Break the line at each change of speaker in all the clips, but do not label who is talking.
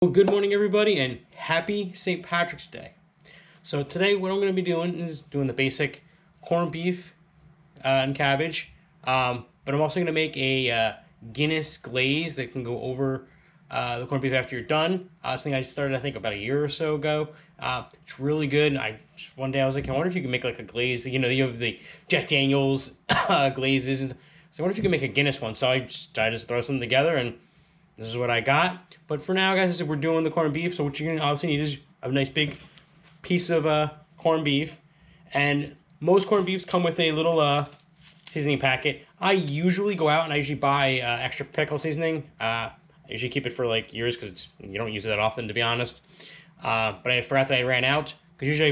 Well, good morning, everybody, and happy St. Patrick's Day. So today, what I'm going to be doing is doing the basic corned beef and cabbage, but I'm also going to make a Guinness glaze that can go over the corned beef after you're done. Something I started, I think, about a year or so ago. It's really good. One day I was like, I wonder if you can make like a glaze. You know, you have the Jack Daniels glazes, so I wonder if you can make a Guinness one. So I just throw something together and this is what I got. But for now, guys, we're doing the corned beef. So what you're going to obviously need is a nice big piece of corned beef. And most corned beefs come with a little seasoning packet. I usually go out and I usually buy extra pickle seasoning. I usually keep it for like years because you don't use it that often, to be honest. But I forgot that I ran out. Because usually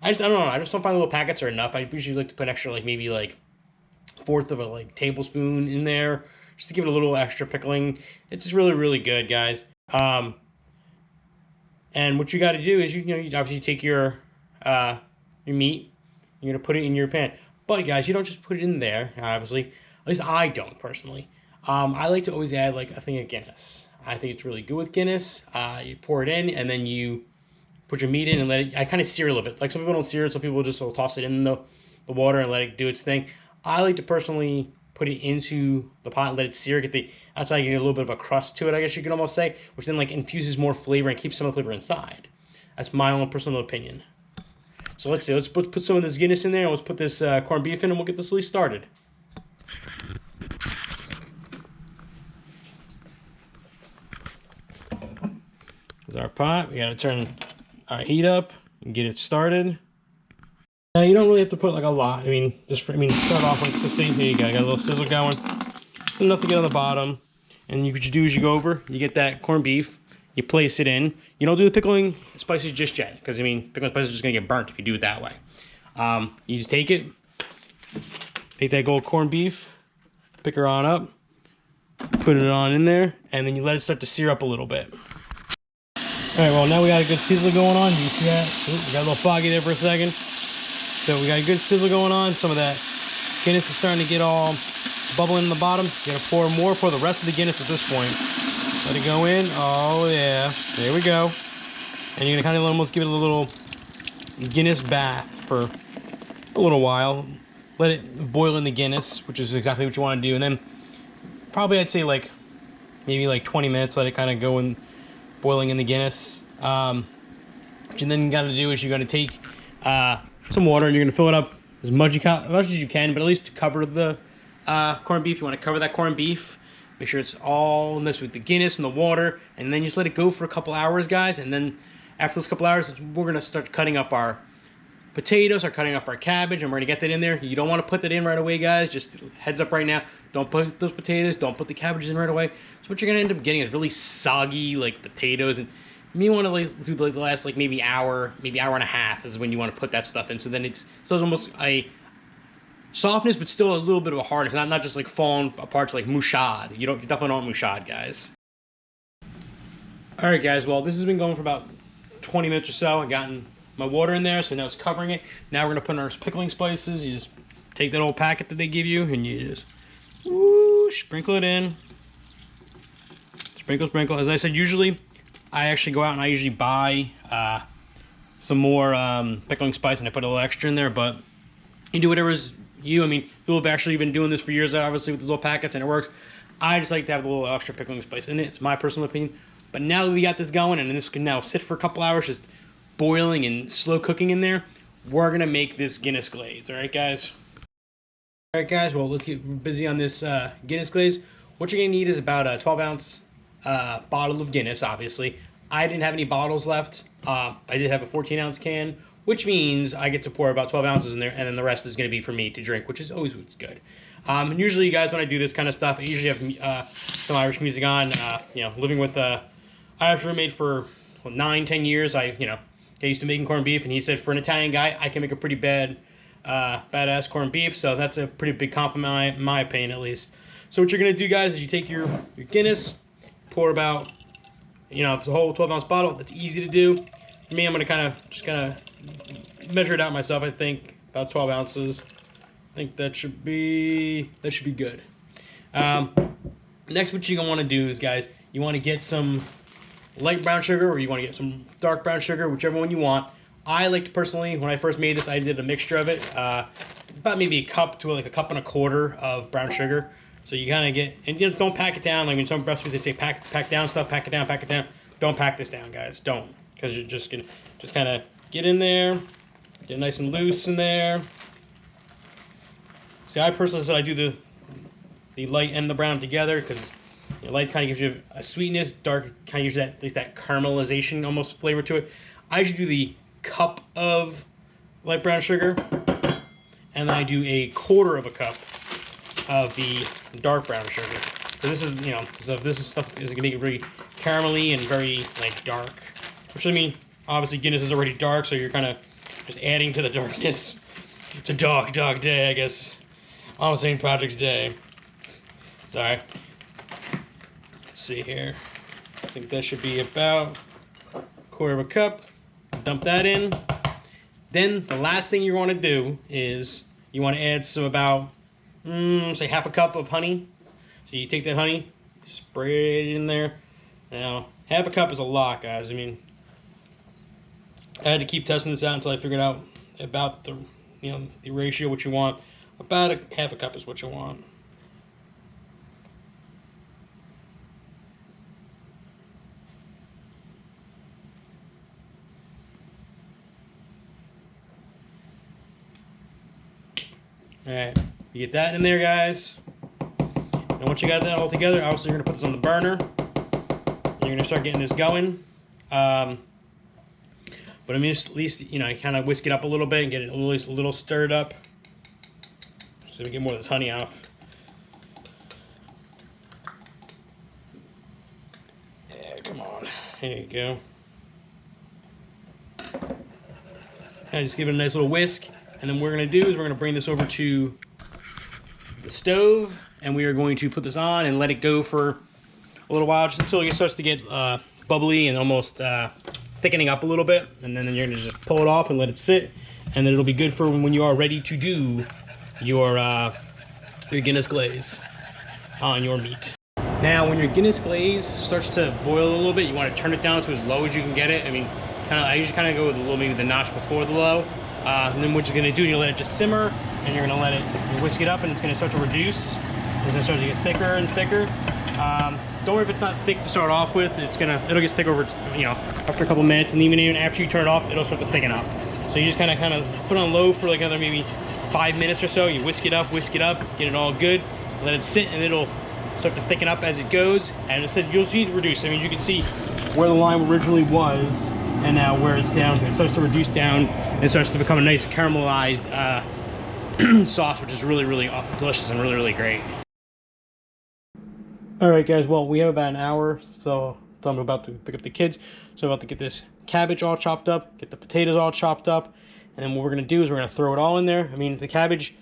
I don't know. I just don't find the little packets are enough. I usually like to put extra, like maybe like fourth of a like tablespoon in there, just to give it a little extra pickling. It's just really, really good, guys. And what you got to do is you obviously take your meat, you're gonna put it in your pan. But guys, you don't just put it in there. Obviously, at least I don't personally. I like to always add like a thing of Guinness. I think it's really good with Guinness. You pour it in, and then you put your meat in and let it. I kind of sear a little bit. Like some people don't sear it, some people just will toss it in the water and let it do its thing. I like to personally put it into the pot and let it sear. That's how you get a little bit of a crust to it, I guess you could almost say, which then like infuses more flavor and keeps some of the flavor inside. That's my own personal opinion. So let's see. Let's put some of this Guinness in there, and let's put this corned beef in, and we'll get this at least started. There's our pot. We gotta turn our heat up and get it started. Now you don't really have to put like a lot. Start off with, let's see, here you go. Got a little sizzle going. Enough to get on the bottom. And what you do is you go over, you get that corned beef, you place it in. You don't do the pickling spices just yet, because pickling spices are just gonna get burnt if you do it that way. You just take that gold corned beef, pick her on up, put it on in there, and then you let it start to sear up a little bit. All right, well now we got a good sizzle going on. You see that? Ooh, we got a little foggy there for a second. So we got a good sizzle going on. Some of that Guinness is starting to get all bubbling in the bottom. You gotta pour more for the rest of the Guinness at this point. Let it go in. Oh yeah, there we go. And you're gonna kind of almost give it a little Guinness bath for a little while. Let it boil in the Guinness, which is exactly what you want to do. And then probably I'd say like maybe like 20 minutes. Let it kind of go in boiling in the Guinness. What you then got to do is you're gonna take some water, and you're gonna fill it up as much as you can, but at least to cover the corned beef. You want to cover that corned beef. Make sure it's all in this with the Guinness and the water, and then you just let it go for a couple hours, guys. And then after those couple hours, we're gonna start cutting up our potatoes, start cutting up our cabbage, and we're gonna get that in there. You don't want to put that in right away, guys. Just heads up right now. Don't put those potatoes. Don't put the cabbages in right away. So what you're gonna end up getting is really soggy like potatoes, and you want to do the last like maybe hour and a half is when you want to put that stuff in. So then it's almost a softness, but still a little bit of a hardness, not just like falling apart to like mouchad. You definitely don't want mouchad, guys. All right, guys. Well, this has been going for about 20 minutes or so. I've gotten my water in there, so now it's covering it. Now we're gonna put in our pickling spices. You just take that old packet that they give you, and you just sprinkle it in. Sprinkle. As I said, usually I actually go out and I usually buy some more pickling spice, and I put a little extra in there, but you do whatever's you. People have actually been doing this for years, obviously, with the little packets, and it works. I just like to have a little extra pickling spice in it. It's my personal opinion. But now that we got this going, and this can now sit for a couple hours just boiling and slow cooking in there, we're going to make this Guinness glaze. All right, guys? All right, guys. Well, let's get busy on this Guinness glaze. What you're going to need is about a 12-ounce bottle of Guinness, obviously. I didn't have any bottles left. I did have a 14-ounce can, which means I get to pour about 12 ounces in there, and then the rest is going to be for me to drink, which is always what's good. And usually, you guys, when I do this kind of stuff, I usually have some Irish music on. Living with an Irish roommate for 9-10 years, I used to making corned beef, and he said for an Italian guy, I can make a pretty badass corned beef. So that's a pretty big compliment, in my opinion, at least. So what you're going to do, guys, is you take your Guinness, pour about the whole 12-ounce bottle. That's easy to do. For me, I'm going to just measure it out myself. I think about 12 ounces. I think that should be good. Next, what you're gonna want to do is, guys, you want to get some light brown sugar or you want to get some dark brown sugar, whichever one you want. I like to personally, when I first made this, I did a mixture of it. About maybe a cup to like a cup and a quarter of brown sugar. So you kind of get, and you know, don't pack it down. Like in some recipes they say pack down stuff, pack it down, pack it down. Don't pack this down, guys. Don't, because you're just gonna kind of get in there, get nice and loose in there. See, I personally said I do the light and the brown together because the light kind of gives you a sweetness, dark kind of gives you that, at least that caramelization almost flavor to it. I usually do the cup of light brown sugar, and then I do a quarter of a cup of the dark brown sugar. So this is, you know, so this is stuff is gonna be very caramelly and very like dark. Which I mean, obviously Guinness is already dark, so you're kind of just adding to the darkness. It's a dark day, I guess, on St. Patrick's Day. Sorry. Let's see here. I think that should be about a quarter of a cup. Dump that in. Then the last thing you want to do is you want to add some about, say half a cup of honey. So you take that honey, spray it in there. Now, half a cup is a lot, guys. I mean, I had to keep testing this out until I figured out about the, you know, the ratio what you want. About half a cup is what you want. Alright, you get that in there, guys. And once you got that all together, obviously you're going to put this on the burner. And you're going to start getting this going. But I mean, at least, you know, you kind of whisk it up a little bit and get it a little stirred up. So we get more of this honey off. Yeah, come on. There you go. And just give it a nice little whisk. And then what we're going to do is we're going to bring this over to the stove, and we are going to put this on and let it go for a little while, just until it starts to get bubbly and almost thickening up a little bit. And then you're going to just pull it off and let it sit, and then it'll be good for when you are ready to do your Guinness glaze on your meat. Now, when your Guinness glaze starts to boil a little bit, you want to turn it down to as low as you can get it. I mean, I usually kind of go with a little, maybe the notch before the low. And then what you're going to do, you're going to let it just simmer, and you're going to let it whisk it up, and it's going to start to reduce. It's going to start to get thicker and thicker. Don't worry if it's not thick to start off with. It'll get thick over, you know, after a couple minutes, and even after you turn it off, it'll start to thicken up. So you just kind of put it on low for like another maybe 5 minutes or so. You whisk it up, get it all good, let it sit, and it'll start to thicken up as it goes. And instead, you'll see it reduce. I mean, you can see where the lime originally was, and now where it's down. It starts to reduce down, and it starts to become a nice caramelized sauce, which is really, really delicious and really, really great. Alright guys, well, we have about an hour, so I'm about to pick up the kids. So I'm about to get this cabbage all chopped up, get the potatoes all chopped up, and then what we're going to do is we're going to throw it all in there. I mean, the cabbage,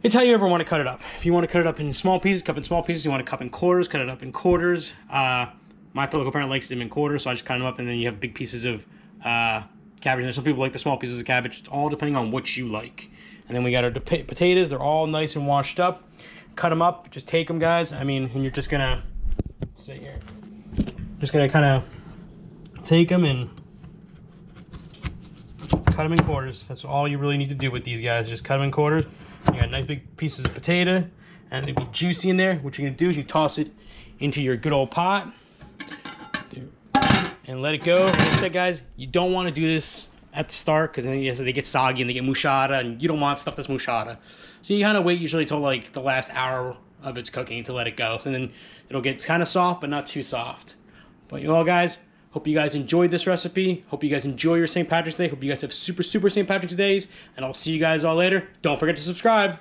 it's how you ever want to cut it up. If you want to cut it up in small pieces, cut in small pieces. You want to cut in quarters, cut it up in quarters. My fellow parent likes them in quarters, so I just cut them up, and then you have big pieces of cabbage. And some people like the small pieces of cabbage. It's all depending on what you like. And then we got our potatoes. They're all nice and washed up. Cut them up. Just take them, guys. I mean, and you're just gonna sit here. Just gonna kind of take them and cut them in quarters. That's all you really need to do with these guys. Just cut them in quarters. You got nice big pieces of potato, and it'll be juicy in there. What you're gonna do is you toss it into your good old pot and let it go. Like I said, guys, you don't want to do this at the start because then they get soggy and they get mushada, and you don't want stuff that's mushada. So you kind of wait usually till like the last hour of its cooking to let it go. So then it'll get kind of soft, but not too soft. But you know, guys, hope you guys enjoyed this recipe. Hope you guys enjoy your St. Patrick's Day. Hope you guys have super St. Patrick's Days, and I'll see you guys all later. Don't forget to subscribe.